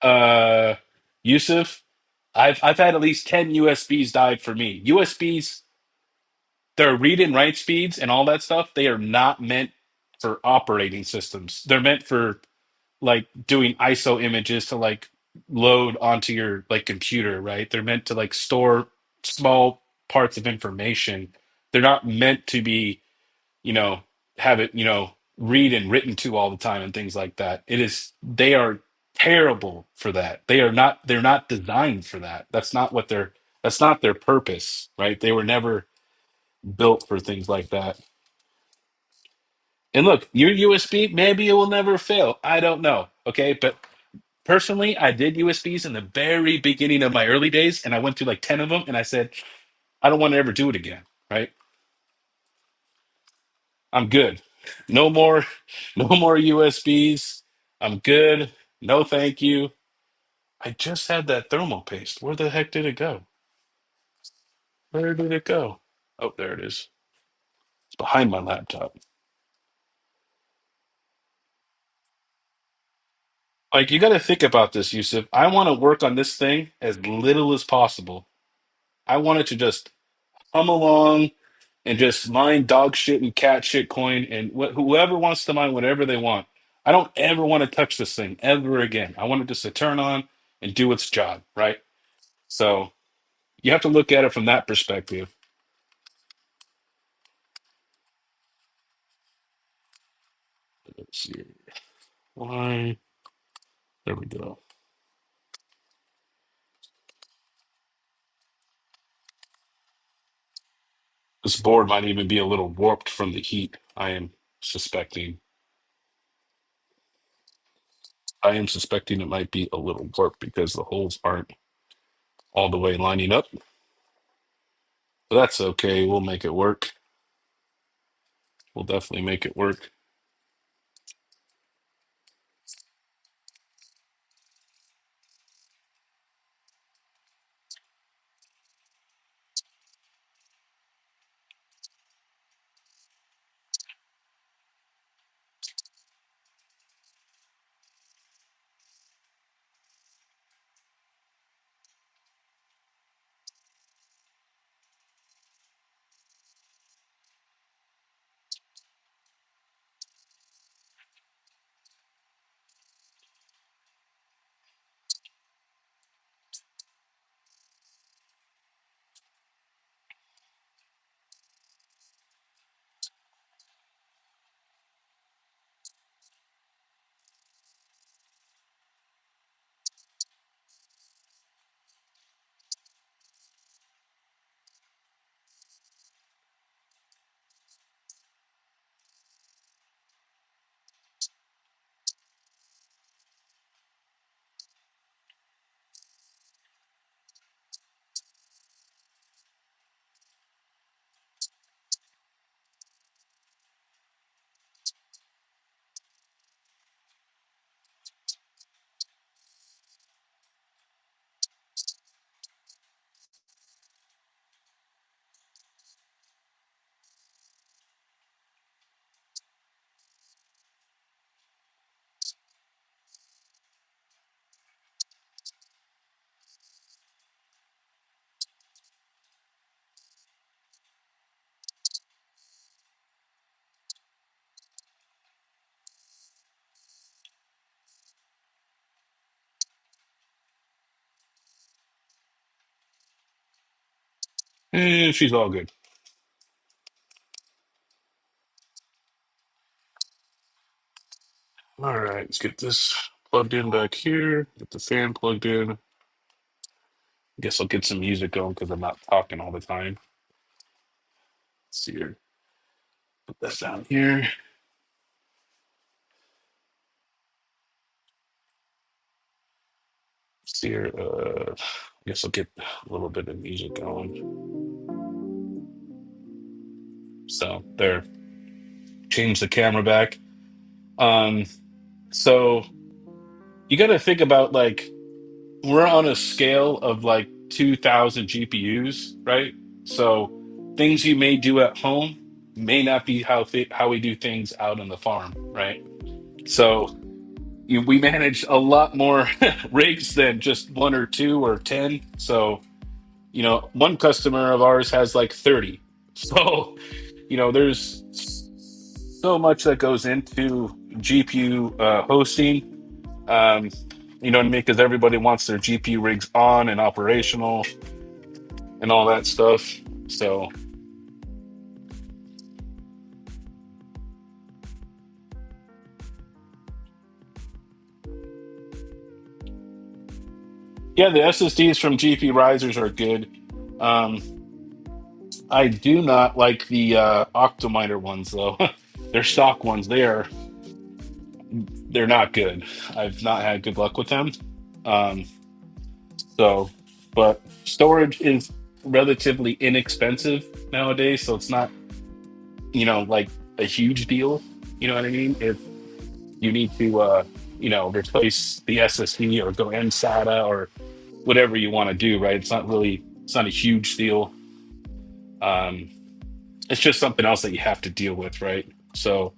uh, Yusuf, I've had at least 10 USBs died for me. USBs, their read and write speeds and all that stuff, they are not meant for operating systems. They're meant for like doing ISO images to like load onto your like computer, right? They're meant to like store small parts of information. They're not meant to be, you know, have it, read and written to all the time and things like that. They are terrible for that. They're not designed for that. That's not their purpose, right? They were never built for things like that. And look, your USB, maybe it will never fail. I don't know. Okay. But personally, I did USBs in the very beginning of my early days, and I went through like 10 of them, and I said, I don't want to ever do it again, right? I'm good. No more, no more USBs. I'm good. No, thank you. I just had that thermal paste. Where the heck did it go? Where did it go? Oh, there it is. It's behind my laptop. Like, you got to think about this, Yusuf. I want to work on this thing as little as possible. I want it to just hum along and just mine dog shit and cat shit coin and whoever wants to mine whatever they want. I don't ever want to touch this thing ever again. I want it just to turn on and do its job, right? So you have to look at it from that perspective. Let's see. Why? There we go. This board might even be a little warped from the heat. Suspecting. I am suspecting it might be a little warped because the holes aren't all the way lining up. But that's okay. We'll make it work. We'll definitely make it work. And she's all good. All right, let's get this plugged in back here. Get the fan plugged in. Guess I'll get some music going because I'm not talking all the time. Let's see here. Put that down here. Let's see here. Guess I'll get a little bit of music going. So there. Change the camera back. Um, so you got to think about like we're on a scale of like 2,000 GPUs, right? So things you may do at home may not be how we do things out on the farm, right? So we manage a lot more rigs than just one or two or 10. So, one customer of ours has like 30. So, there's so much that goes into GPU hosting. Um, you know what I mean? Because everybody wants their GPU rigs on and operational and all that stuff. So, yeah, the SSDs from GP risers are good. Um, I do not like the Octominer ones though. They're stock ones. They're not good. I've not had good luck with them. Um, so, but storage is relatively inexpensive nowadays, so it's not like a huge deal. You know what I mean? If you need to replace the SSD or go NSATA or whatever you want to do, right? It's not a huge deal. Um, it's just something else that you have to deal with, right? So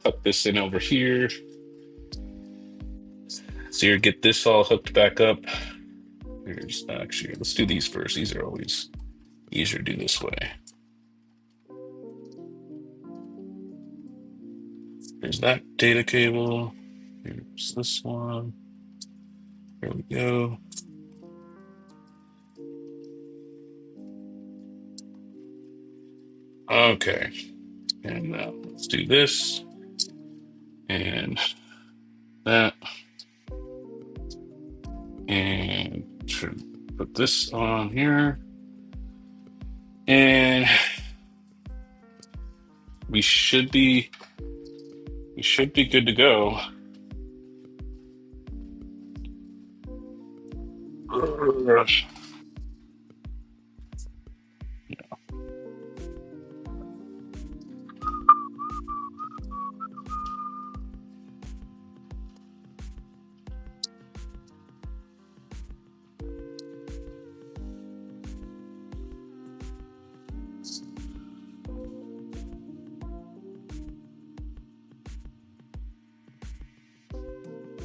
tuck this in over here. So you get this all hooked back up. Here's actually, let's do these first. These are always easier to do this way. Here's that data cable. Here's this one. There we go. Okay. And now let's do this and that. And should put this on here. And we should be good to go.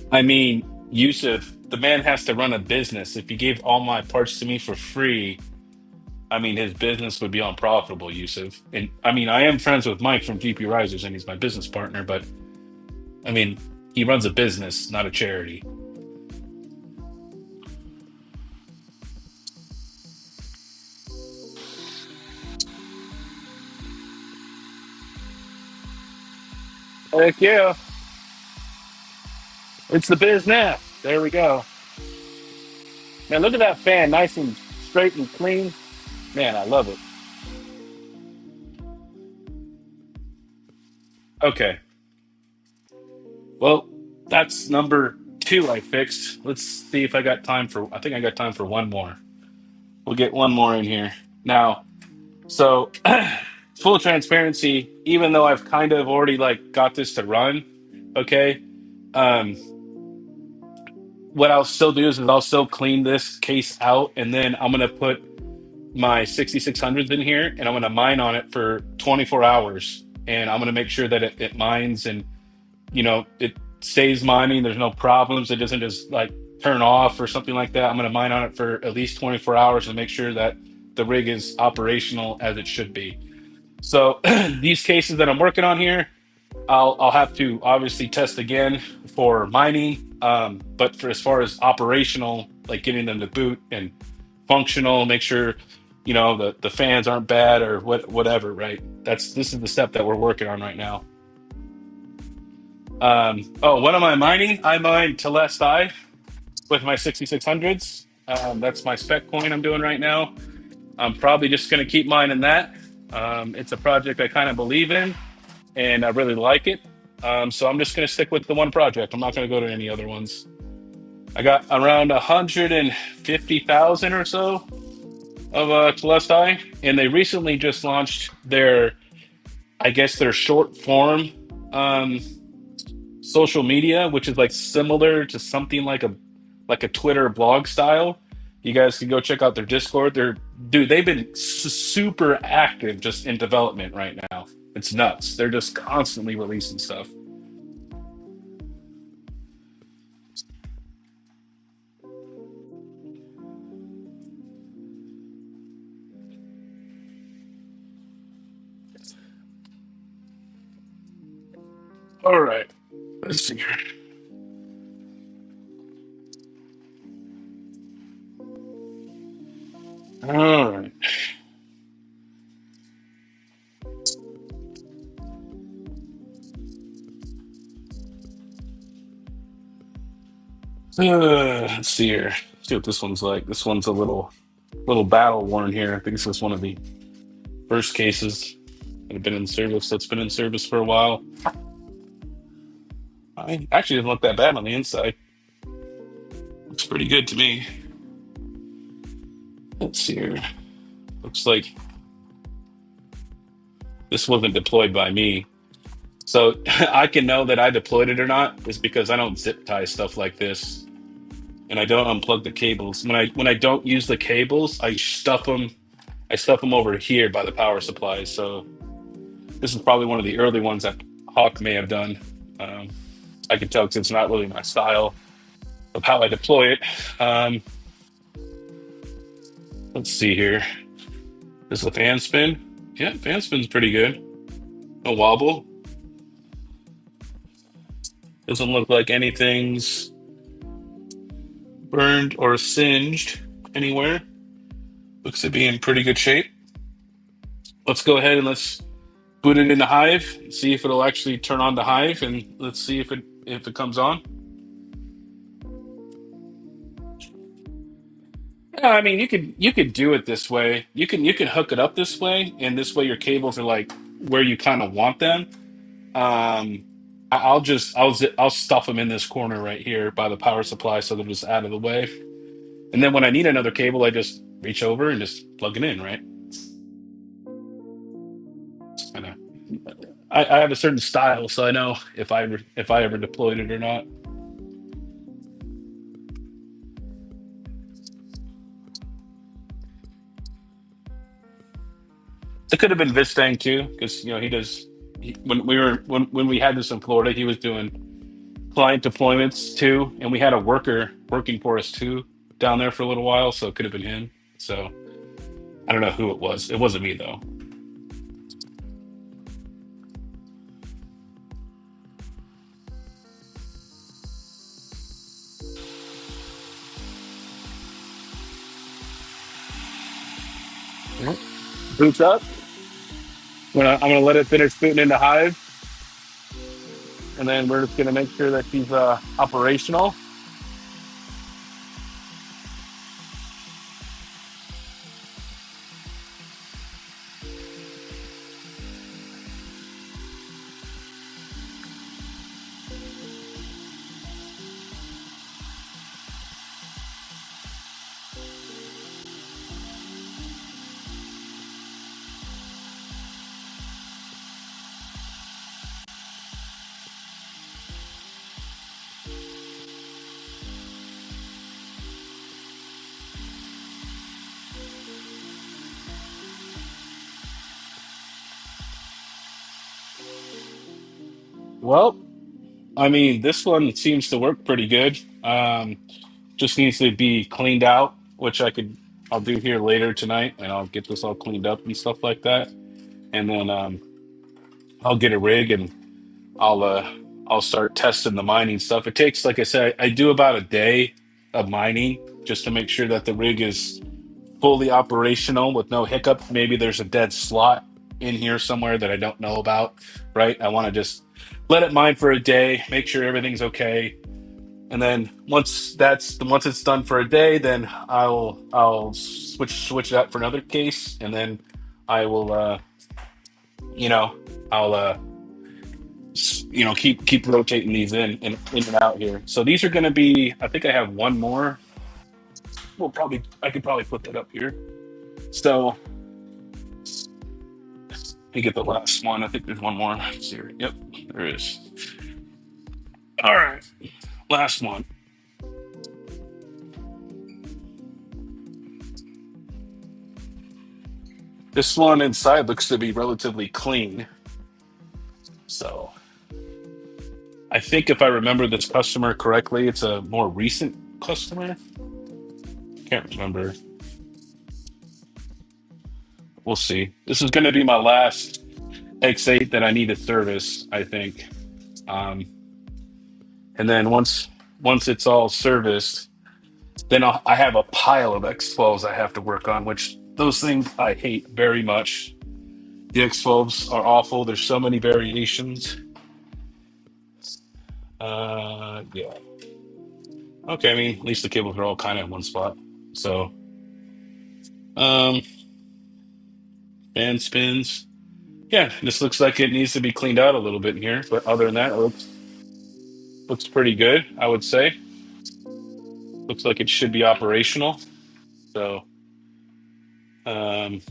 I mean, Yusuf, the man has to run a business. If he gave all my parts to me for free, I mean, his business would be unprofitable, Yusuf. And I mean, I am friends with Mike from GP Risers, and he's my business partner. But I mean, he runs a business, not a charity. Heck yeah, it's the business. There we go. Man, look at that fan, nice and straight and clean. Man, I love it. Okay, well, that's number two I fixed. Let's see if I got time for. I think I got time for one more. We'll get one more in here now. So, full transparency, even though I've kind of already like got this to run, okay, um, what I'll still do is I'll still clean this case out, and then I'm gonna put my 6600s in here, and I'm gonna mine on it for 24 hours, and I'm gonna make sure that it mines and it stays mining. There's no problems. It doesn't just like turn off or something like that. I'm gonna mine on it for at least 24 hours and make sure that the rig is operational as it should be. So these cases that I'm working on here, I'll have to obviously test again for mining. But for as far as operational, like getting them to boot and functional, make sure the fans aren't bad or whatever, right? This is the step that we're working on right now. Oh, what am I mining? I mine Telestai with my 6600s. That's my spec coin I'm doing right now. I'm probably just going to keep mining that. It's a project I kind of believe in, and I really like it. So I'm just going to stick with the one project. I'm not going to go to any other ones. I got around 150,000 or so of Telestai, and they recently just launched I guess, their short form um, social media, which is like similar to something like a Twitter blog style. You guys can go check out their Discord. They've been super active just in development right now. It's nuts. They're just constantly releasing stuff. All right, let's see here. All right. Let's see here. See what this one's like. This one's a little battle worn here. I think this is one of the first cases that have been in service. That's been in service for a while. I actually didn't look that bad on the inside. Looks pretty good to me. Let's see here. Looks like this wasn't deployed by me. So I can know that I deployed it or not is because I don't zip tie stuff like this. And I don't unplug the cables. When I don't use the cables, I stuff them over here by the power supply. So this is probably one of the early ones that Hawk may have done. Um, I can tell because it's not really my style of how I deploy it. Um, let's see here. Does the fan spin? Yeah, fan spin's pretty good. No wobble. Doesn't look like anything's burned or singed anywhere. Looks to be in pretty good shape. Let's go ahead and let's boot it into Hive, see if it'll actually turn on the Hive, and let's see if it comes on. Yeah, I mean you could do it this way. You can hook it up this way, and this way your cables are like where you kind of want them. Um, I'll stuff them in this corner right here by the power supply so they're just out of the way. And then when I need another cable, I just reach over and just plug it in, right? Kind of. I have a certain style, so I know if I ever deployed it or not. It could have been Vistang too, because he does. When we had this in Florida, he was doing client deployments too, and we had a worker working for us too down there for a little while, so it could have been him. So I don't know who it was. It wasn't me though. Yep. Boots up. I'm gonna let it finish booting into Hive, and then we're just gonna make sure that she's operational. Well, I mean, this one seems to work pretty good. Just needs to be cleaned out, which I'll do here later tonight, and I'll get this all cleaned up and stuff like that. And then I'll get a rig and I'll uh, I'll start testing the mining stuff. It takes, like I said, I do about a day of mining just to make sure that the rig is fully operational with no hiccup. Maybe there's a dead slot in here somewhere that I don't know about, right? I want to just let it mine for a day, make sure everything's okay, and then once it's done for a day, then I'll switch it out for another case, and then I will you know I'll keep rotating these in and out here. So these are going to be, I think I have one more. I could probably put that up here. So let me get the last one. I think there's one more. Let's see here. Yep, there is. All right, last one. This one inside looks to be relatively clean. So I think if I remember this customer correctly, it's a more recent customer. Can't remember. We'll see. This is going to be my last X8 that I need to service, I think. Um, and then once it's all serviced, then I have a pile of X12s I have to work on, which those things I hate very much. The X12s are awful. There's so many variations. Yeah. Okay, I mean, at least the cables are all kind of in one spot. So, um, fan spins. Yeah, this looks like it needs to be cleaned out a little bit in here, but other than that, it looks pretty good, I would say. Looks like it should be operational. So, um,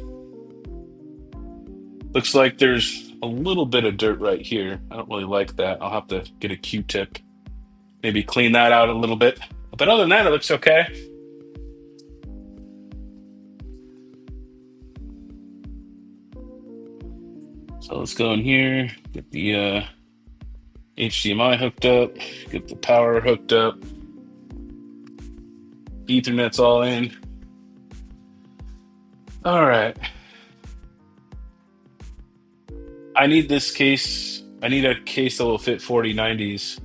looks like there's a little bit of dirt right here. I don't really like that. I'll have to get a Q-tip, maybe clean that out a little bit. But other than that, it looks okay. So let's go in here, get the HDMI hooked up, get the power hooked up, Ethernet's all in. All right. I need this case. I need a case that will fit 4090s.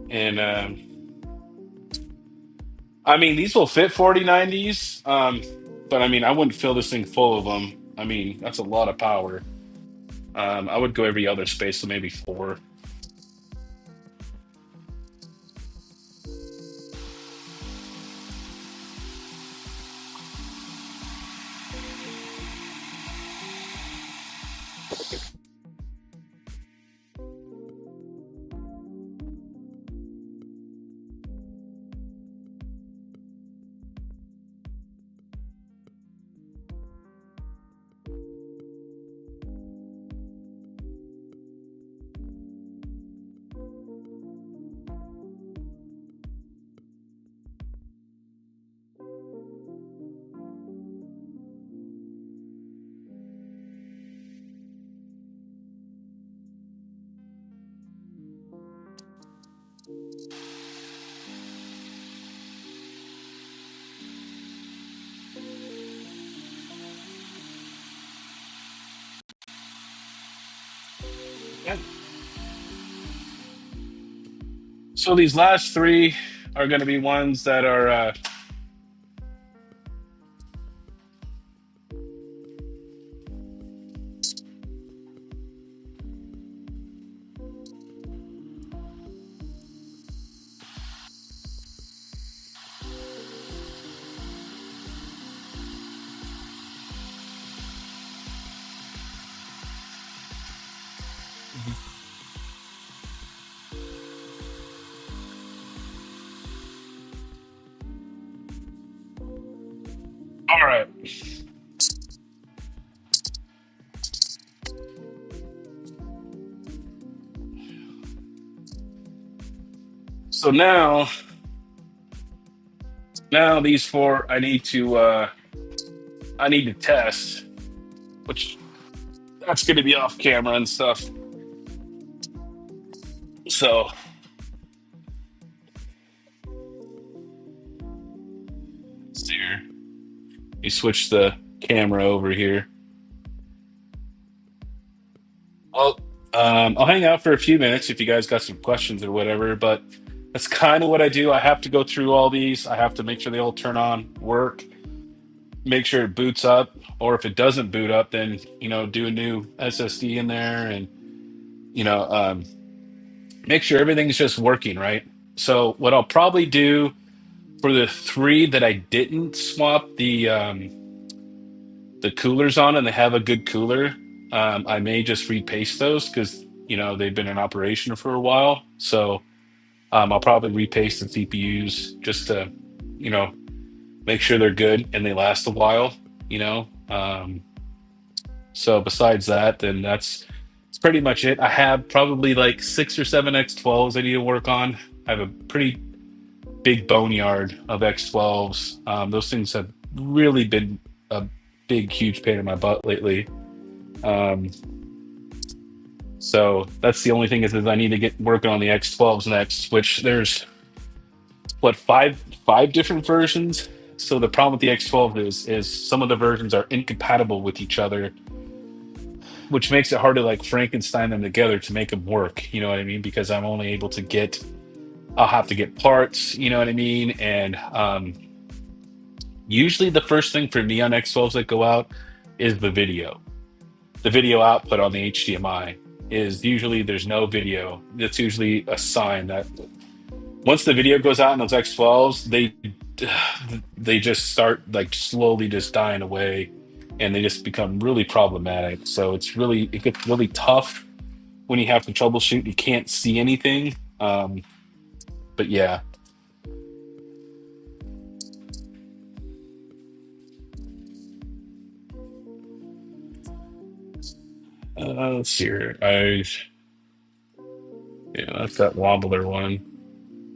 And I mean, these will fit 4090s. But I mean, I wouldn't fill this thing full of them. I mean, that's a lot of power. I would go every other space, so maybe four. Yeah. So these last three are going to be ones that are. All right. So now these four I need to test, which that's going to be off camera and stuff. So let's see here. You switch the camera over here. Well, I'll hang out for a few minutes if you guys got some questions or whatever, but that's kind of what I do. I have to go through all these. I have to make sure they all turn on, work. make sure it boots up, or if it doesn't boot up, then do a new SSD in there, and you know um, make sure everything's just working right. So what I'll probably do for the three that I didn't swap the coolers on and they have a good cooler, I may just repaste those because they've been in operation for a while. So I'll probably repaste the CPUs just to you know make sure they're good and they last a while. You know. So besides that, then that's pretty much it. I have probably like 6 or 7 X12s I need to work on. I have a pretty big boneyard of X12s. Those things have really been a big, huge pain in my butt lately. Um, so that's the only thing is I need to get working on the X12s next, which there's what five different versions. So the problem with the X12 is some of the versions are incompatible with each other, which makes it hard to like Frankenstein them together to make them work. You know what I mean? Because I'm only able to I'll have to get parts. You know what I mean? And usually the first thing for me on X12s that go out is the video. The video output on the HDMI is usually there's no video. That's usually a sign that once the video goes out in those X12s, they just start like slowly just dying away, and they just become really problematic. So it gets really tough when you have to troubleshoot. You can't see anything. But yeah, let's see here. Yeah, that's that wobbler one.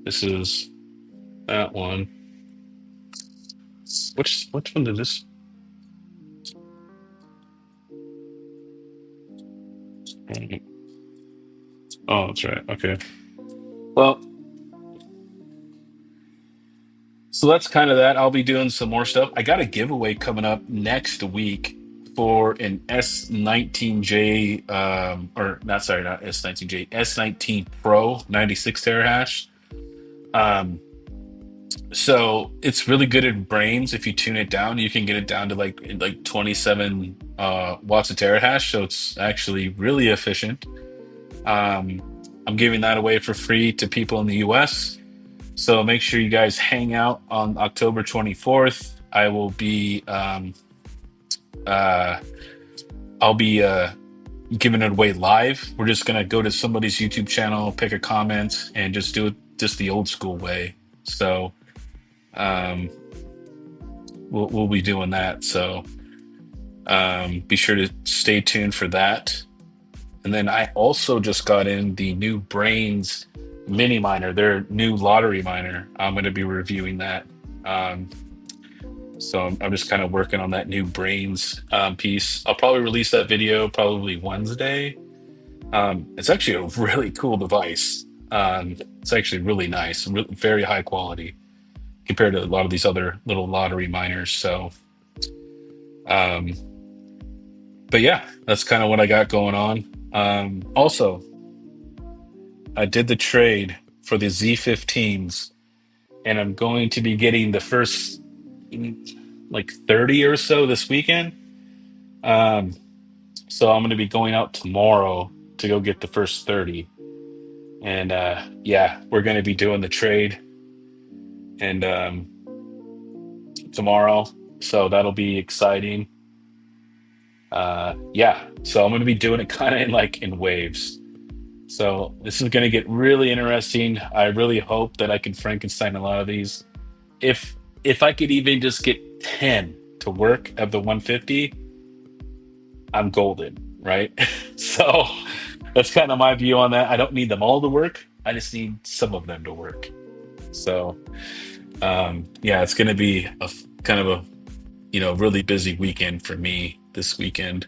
This is that one. Which one did this? Oh, that's right. Okay. Well, so that's kind of that. I'll be doing some more stuff. I got a giveaway coming up next week for an S19J, or not, sorry, not S19J, S19 Pro 96 terahash. Um, so it's really good at brains. If you tune it down, you can get it down to like 27 watts a terahash. So it's actually really efficient. Um, I'm giving that away for free to people in the US. So make sure you guys hang out on October 24th. Uh, I'll be giving it away live. We're just gonna go to somebody's YouTube channel, pick a comment, and just do it just the old school way. So um, we'll be doing that. So be sure to stay tuned for that. And then I also just got in the new Brains mini miner, their new lottery miner. I'm going to be reviewing that. Um, so I'm just kind of working on that new Brains piece. I'll probably release that video probably Wednesday. It's actually a really cool device. It's actually really nice, very high quality compared to a lot of these other little lottery miners. So, um, but yeah, that's kind of what I got going on. Also, I did the trade for the Z15s, and I'm going to be getting the first like 30 or so this weekend. Um, so I'm going to be going out tomorrow to go get the first 30. And yeah, we're going to be doing the trade and tomorrow. So that'll be exciting. Yeah, so I'm going to be doing it kind of in waves. So this is going to get really interesting. I really hope that I can Frankenstein a lot of these. If I could even just get 10 to work of the 150, I'm golden, right? So that's kind of my view on that. I don't need them all to work. I just need some of them to work. So yeah, it's going to be kind of a really busy weekend for me this weekend.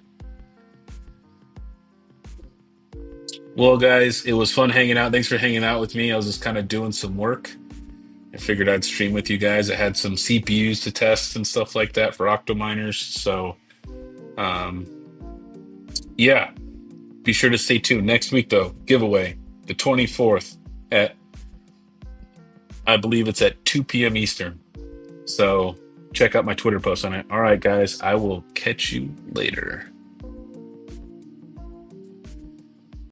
Well, guys, it was fun hanging out. Thanks for hanging out with me. I was just kind of doing some work. I figured I'd stream with you guys. I had some CPUs to test and stuff like that for Octominers. So, um, yeah, be sure to stay tuned. Next week, though, giveaway the 24th I believe it's at 2 p.m. Eastern. So check out my Twitter post on it. All right, guys, I will catch you later.